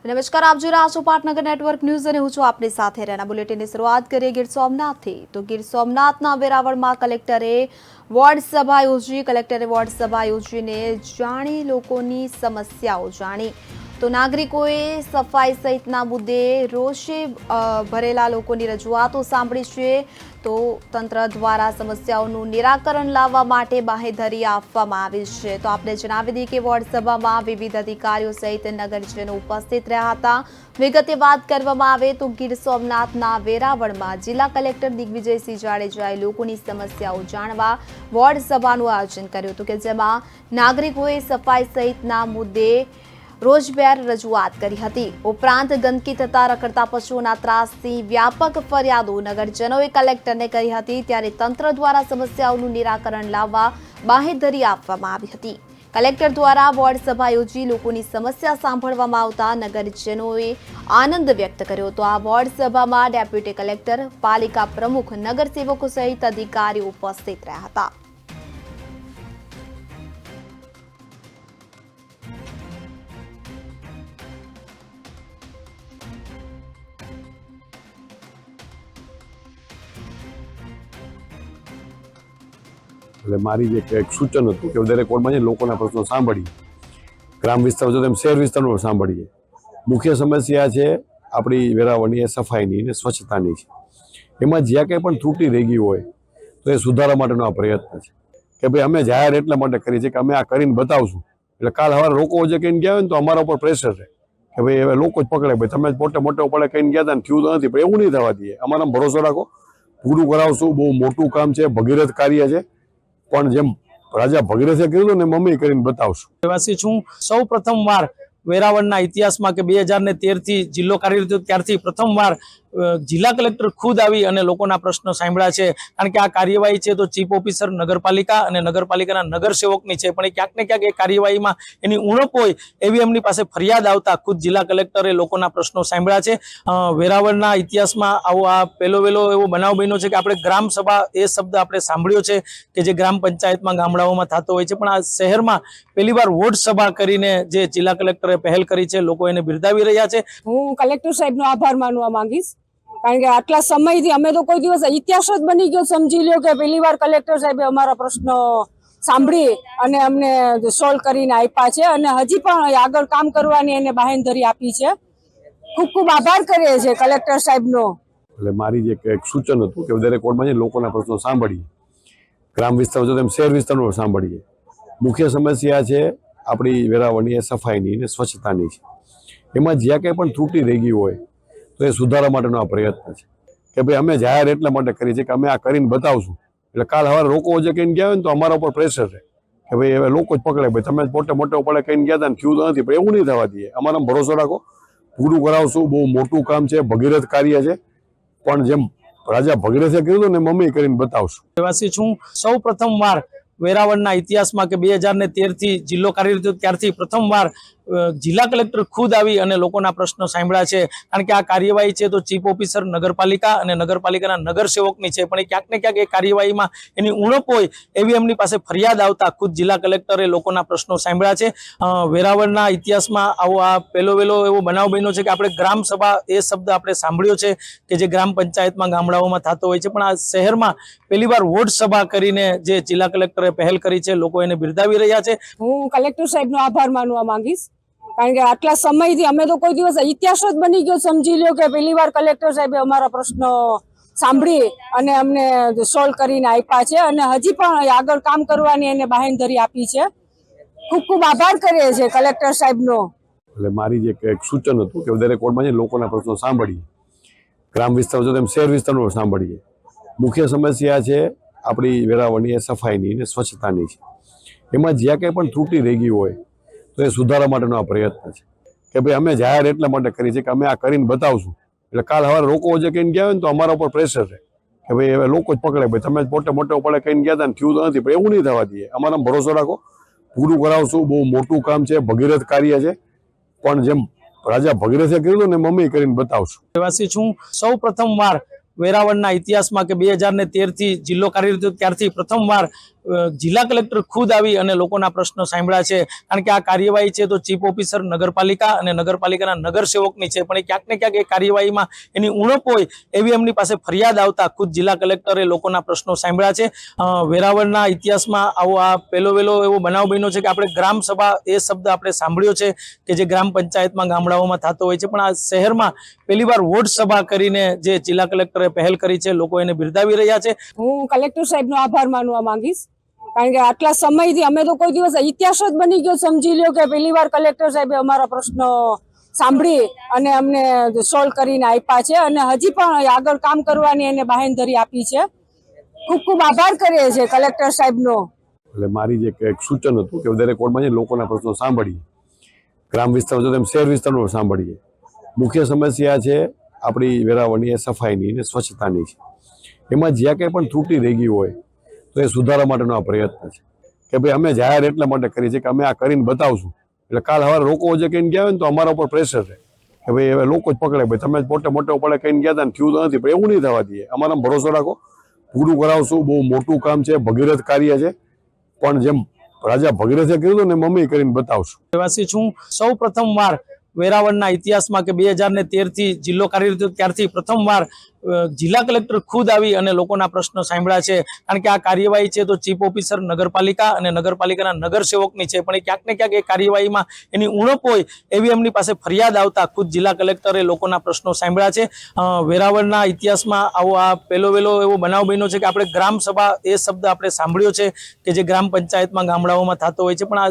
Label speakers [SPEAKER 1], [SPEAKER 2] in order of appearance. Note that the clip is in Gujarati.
[SPEAKER 1] નમસ્કાર, આપ જોઈ રહ્યા છો પાટનગર નેટવર્ક ન્યૂઝ અને હું છું આપની સાથે રેના. બુલેટિનની શરૂઆત કરીએ ગીર સોમનાથથી. તો ગીર સોમનાથના વેરાવળમાં કલેક્ટરે વોર્ડ સભા યોજીને જાણી લોકોની સમસ્યાઓ જાણી. તો નાગરિકોએ સફાઈ સહિતના મુદ્દે રોષે ભરેલા લોકોની રજૂઆતો સાંભળી છે. તો તંત્ર દ્વારા સમસ્યાઓનું નિરાકરણ લાવવા માટે બાહેધરી આપવામાં આવી છે. તો આપણે જણાવી દઈએ કે વોર્ડ સભામાં વિવિધ અધિકારીઓ સહિત નગરજનો ઉપસ્થિત રહ્યા હતા. વિગતે વાત કરવામાં આવે તો ગીર સોમનાથના વેરાવળમાં જિલ્લા કલેક્ટર દિગ્વિજયસિંહ જાડેજાએ લોકોની સમસ્યાઓ જાણવા વોર્ડ સભાનું આયોજન કર્યું હતું, કે જેમાં નાગરિકોએ સફાઈ સહિતના મુદ્દે રોજબેર રજૂઆત કરી હતી. ઉપરાંત ગંદકી થતા રખડતા પશુઓના ત્રાસથી વ્યાપક ફરિયાદો નગરજનોએ કલેક્ટરને કરી હતી. ત્યારે તંત્ર દ્વારા સમસ્યાઓનું નિરાકરણ લાવવા બાહેધરી આપવામાં આવી હતી. કલેક્ટર દ્વારા વોર્ડ સભા યોજી લોકોની સમસ્યા સાંભળવામાં આવતા નગરજનોએ આનંદ વ્યક્ત કર્યો હતો. આ વોર્ડ સભામાં ડેપ્યુટી કલેક્ટર, પાલિકા પ્રમુખ, નગરસેવકો સહિત અધિકારીઓ ઉપસ્થિત રહ્યા હતા.
[SPEAKER 2] એટલે મારી જે એક સૂચન હતું કે દરેક વોર્ડમાં લોકોના પ્રશ્નો સાંભળીએ, ગ્રામ વિસ્તાર જો તેમ શહેર વિસ્તારનો સાંભળીએ. મુખ્ય સમસ્યા છે આપણી વેરાવળની એ સફાઈની ને સ્વચ્છતાની છે. એમાં જ્યાં કંઈ પણ ત્રુટિ રહી ગઈ હોય તો એ સુધારા માટેનો આ પ્રયત્ન છે કે ભાઈ અમે જાહેર એટલા માટે કરીએ છીએ કે અમે આ કરીને બતાવશું. એટલે કાલ સવારે લોકો જે કહીને ગયા હોય ને તો અમારા ઉપર પ્રેશર રહે કે ભાઈ હવે લોકો જ પકડે, ભાઈ તમે પોતે મોટે પડે કહીને ગયા હતા ને થયું તો નથી, પણ એવું નહીં થવા દઈએ. અમારા ભરોસો રાખો, પૂરું કરાવશું. બહુ મોટું કામ છે, ભગીરથ કાર્ય છે, પણ જેમ રાજા ભગીરથે કર્યું ને મમ્મી કરીને બતાવશું.
[SPEAKER 3] રહેવાસી છું. સૌ પ્રથમવાર વેરાવળના ઇતિહાસમાં કે 2013 થી જિલ્લો કાર્યરત થયો ત્યારથી પ્રથમવાર જિલ્લા કલેક્ટર ખુદ આવી અને લોકોના પ્રશ્નો સાંભળ્યા છે. કારણ કે આ કાર્યવાહી છે તો ચીફ ઓફિસર નગરપાલિકા અને નગરપાલિકાના નગરસેવકની છે, પણ એ ક્યાંક ને ક્યાંક એ કાર્યવાહીમાં એની ઉણપ હોય એવી એમની પાસે ફરિયાદ આવતા ખુદ જિલ્લા કલેક્ટરે લોકોના પ્રશ્નો સાંભળ્યા છે. વેરાવળના ઇતિહાસમાં આવો આ પહેલો એવો બનાવ બન્યો છે કે આપણે ગ્રામ સભા એ શબ્દ આપણે સાંભળ્યો છે કે જે ગ્રામ પંચાયતમાં ગામડાઓમાં થતો હોય છે, પણ આ શહેરમાં પહેલીવાર વોર્ડ સભા કરીને જે જિલ્લા કલેક્ટરે પહેલ કરી છે, લોકો એને બિરદાવી રહ્યા છે.
[SPEAKER 4] હું કલેક્ટર સાહેબનો આભાર માનવા માંગીશ, કારણ કે આટલા સમયથી અમે તો કોઈ દિવસ ઇતિહાસ જ બની ગયો સમજી લ્યો કે પહેલી વાર કલેક્ટર સાહેબે અમારા પ્રશ્નો સાંભળી અને અમને સોલ્વ કરીને આપ્યા છે અને હજી પણ આગળ કામ કરવાની એને બાહેંધરી આપી છે. ખૂબ ખૂબ આભાર કરીએ છીએ કલેક્ટર સાહેબનો.
[SPEAKER 2] એટલે મારી જે એક સૂચન હતું કે દરેક વોર્ડમાં લોકોના પ્રશ્નો સાંભળીએ, ગ્રામ વિસ્તાર જો તેમ શહેર વિસ્તારનો સાંભળીએ. મુખ્ય સમસ્યા છે આપણી વેરાવળની એ સફાઈની ને સ્વચ્છતાની છે. એમાં જ્યાં કંઈ પણ ત્રુટિ રહી ગઈ હોય તો એ સુધારા માટેનો આ પ્રયત્ન છે કે ભાઈ અમે જાહેર એટલા માટે કરીએ છીએ કે અમે આ કરીને બતાવશું. એટલે કાલ સવારે લોકો જે કહીને ગયા હોય ને તો અમારા ઉપર પ્રેશર રહે કે ભાઈ હવે લોકો જ પકડે, ભાઈ તમે પોતે મોટે પડે કહીને ગયા હતા ને થયું તો નથી, પણ એવું નહીં થવા દઈએ. અમારા ભરોસો રાખો, પૂરું કરાવશું. બહુ મોટું કામ છે, ભગીરથ કાર્ય છે, પણ જેમ રાજા ભગીરથે કર્યું ને મમ્મી કરીને બતાવશું.
[SPEAKER 3] રહેવાસી છું. સૌ પ્રથમવાર વેરાવળના ઇતિહાસમાં કે 2013 થી જિલ્લો કાર્યરત થયો ત્યારથી પ્રથમવાર જિલ્લા કલેક્ટર ખુદ આવી અને લોકોના પ્રશ્નો સાંભળ્યા છે. કારણ કે આ કાર્યવાહી છે તો ચીફ ઓફિસર નગરપાલિકા અને નગરપાલિકાના નગરસેવકની છે, પણ એ ક્યાંક ને ક્યાંક એ કાર્યવાહીમાં એની ઉણપ હોય એવી એમની પાસે ફરિયાદ આવતા ખુદ જિલ્લા કલેક્ટરે લોકોના પ્રશ્નો સાંભળ્યા છે. વેરાવળના ઇતિહાસમાં આવો આ પહેલો એવો બનાવ બન્યો છે કે આપણે ગ્રામ સભા એ શબ્દ આપણે સાંભળ્યો છે કે જે ગ્રામ પંચાયતમાં ગામડાઓમાં થતો હોય છે, પણ આ શહેરમાં પહેલીવાર વોર્ડ સભા કરીને જે જિલ્લા કલેક્ટરે પહેલ કરી છે, લોકો એને બિરદાવી રહ્યા છે.
[SPEAKER 4] હું કલેક્ટર સાહેબનો આભાર માનવા માંગીશ, કારણ કે આટલા સમયથી અમે તો કોઈ દિવસ ઇતિહાસ જ બની ગયો સમજી લ્યો કે પહેલી વાર કલેક્ટર સાહેબે અમારા પ્રશ્નો સાંભળી અને અમને સોલ્વ કરીને આપ્યા છે અને હજી પણ આગળ કામ કરવાની એને બાહેંધરી આપી છે. ખૂબ ખૂબ આભાર કરીએ છીએ કલેક્ટર સાહેબનો.
[SPEAKER 2] એટલે મારી જે એક સૂચન હતું કે દરેક વોર્ડમાં લોકોના પ્રશ્નો સાંભળીએ, ગ્રામ વિસ્તાર જો તેમ શહેર વિસ્તારનો સાંભળીએ. મુખ્ય સમસ્યા છે આપણી વેરાવળની એ સફાઈની ને સ્વચ્છતાની છે. એમાં જ્યાં કંઈ પણ ત્રુટિ રહી ગઈ હોય તો એ સુધારા માટેનો આ પ્રયત્ન છે કે ભાઈ અમે જાહેર એટલા માટે કરીએ છીએ કે અમે આ કરીને બતાવશું. એટલે કાલ સવારે લોકો જે કહીને ગયા હોય ને તો અમારા ઉપર પ્રેશર રહે કે ભાઈ હવે લોકો જ પકડે, ભાઈ તમે પોતે મોટે પડે કહીને ગયા હતા ને થયું તો નથી, પણ એવું નહીં થવા દઈએ. અમારા ભરોસો રાખો, પૂરું કરાવશું. બહુ મોટું કામ છે, ભગીરથ કાર્ય છે, પણ જેમ રાજા ભગીરથે કર્યું ને મમ્મી કરીને બતાવશું.
[SPEAKER 3] રહેવાસી છું. સૌ પ્રથમવાર વેરાવળના ઇતિહાસમાં કે 2013 થી જિલ્લો કાર્યરત થયો ત્યારથી પ્રથમવાર જિલ્લા કલેક્ટર ખુદ આવી અને લોકોના પ્રશ્નો સાંભળ્યા છે, કારણ કે આ કાર્યવાહી છે તો ચીફ ઓફિસર નગરપાલિકા અને નગરપાલિકાના નગરસેવકની છે, પણ એ ક્યાંક ને ક્યાંક એ કાર્યવાહીમાં એની ઉણપ હોય એવી એમની પાસે ફરિયાદ આવતા ખુદ જિલ્લા કલેક્ટરે લોકોના પ્રશ્નો સાંભળ્યા છે. વેરાવળના ઇતિહાસમાં આવો આ પહેલો એવો બનાવ બન્યો છે કે આપણે ગ્રામ સભા એ શબ્દ આપણે સાંભળ્યો છે કે જે ગ્રામ પંચાયતમાં ગામડાઓમાં થતો હોય છે, પણ આ શહેરમાં પહેલી વાર વોર્ડ સભા કરીને જે જિલ્લા કલેક્ટરે પહેલ કરી છે, લોકો એને બિરદાવી રહ્યા છે.
[SPEAKER 4] હું કલેક્ટર સાહેબનો આભાર માનવા માંગીશ, કારણ કે આટલા સમયથી અમે તો કોઈ દિવસ ઇતિહાસ જ બની ગયો સમજી લ્યો કે પહેલી વાર કલેક્ટર સાહેબે અમારા પ્રશ્નો સાંભળી અને અમને સોલ્વ કરીને આપ્યા છે અને હજી પણ આગળ કામ કરવાની એને બાહેંધરી આપી છે. ખૂબ ખૂબ આભાર કરીએ છીએ કલેક્ટર સાહેબનો.
[SPEAKER 2] એટલે મારી જે એક સૂચન હતું કે દરેક વોર્ડમાં જઈને લોકોના પ્રશ્નો સાંભળીએ, ગ્રામ વિસ્તારમાં જો તેમ શહેર વિસ્તારનો સાંભળીએ. મુખ્ય સમસ્યા છે આપણી વેરાવળની એ સફાઈની ને સ્વચ્છતાની છે. એમાં જ્યાં કંઈ પણ ત્રુટિ રહી ગઈ હોય તો એ સુધારવા માટેનો આ પ્રયત્ન છે કે ભાઈ અમે જાહેર એટલા માટે કરીએ છીએ કે અમે આ કરીને બતાવશું, એટલે કાલ સવારે લોકો જે કહીને ગયા હોય ને તો અમારા ઉપર પ્રેશર રહે કે ભાઈ હવે લોકો જ પકડે, ભાઈ તમે પોતે મોટે પડે કહીને ગયા હતા ને થયું તો નથી, પણ એવું નહીં થવા દઈએ. અમારા ભરોસો રાખો, પૂરું કરાવશું. બહુ મોટું કામ છે, ભગીરથ કાર્ય છે, પણ જેમ રાજા ભગીરથે કર્યું હતું ને મમ્મી કરીને બતાવશું.
[SPEAKER 3] રહેવાસી છું. સૌ પ્રથમ વાર વેરાવળના ઇતિહાસમાં કે 2013 થી જિલ્લો કાર્યરત થયો ત્યારથી પ્રથમવાર જિલ્લા કલેક્ટર ખુદ આવી અને લોકોના પ્રશ્નો સાંભળ્યા છે, કારણ કે આ કાર્યવાહી છે તો ચીફ ઓફિસર નગરપાલિકા અને નગરપાલિકાના નગરસેવકની છે, પણ એ ક્યાંક ને ક્યાંક એ કાર્યવાહીમાં એની ઉણપ હોય એવી એમની પાસે ફરિયાદ આવતા ખુદ જિલ્લા કલેક્ટરે લોકોના પ્રશ્નો સાંભળ્યા છે. વેરાવળના ઇતિહાસમાં આવો આ પહેલો એવો બનાવ બન્યો છે કે આપણે ગ્રામ સભા એ શબ્દ આપણે સાંભળ્યો છે કે જે ગ્રામ પંચાયતમાં ગામડાઓમાં થતો હોય છે, પણ આ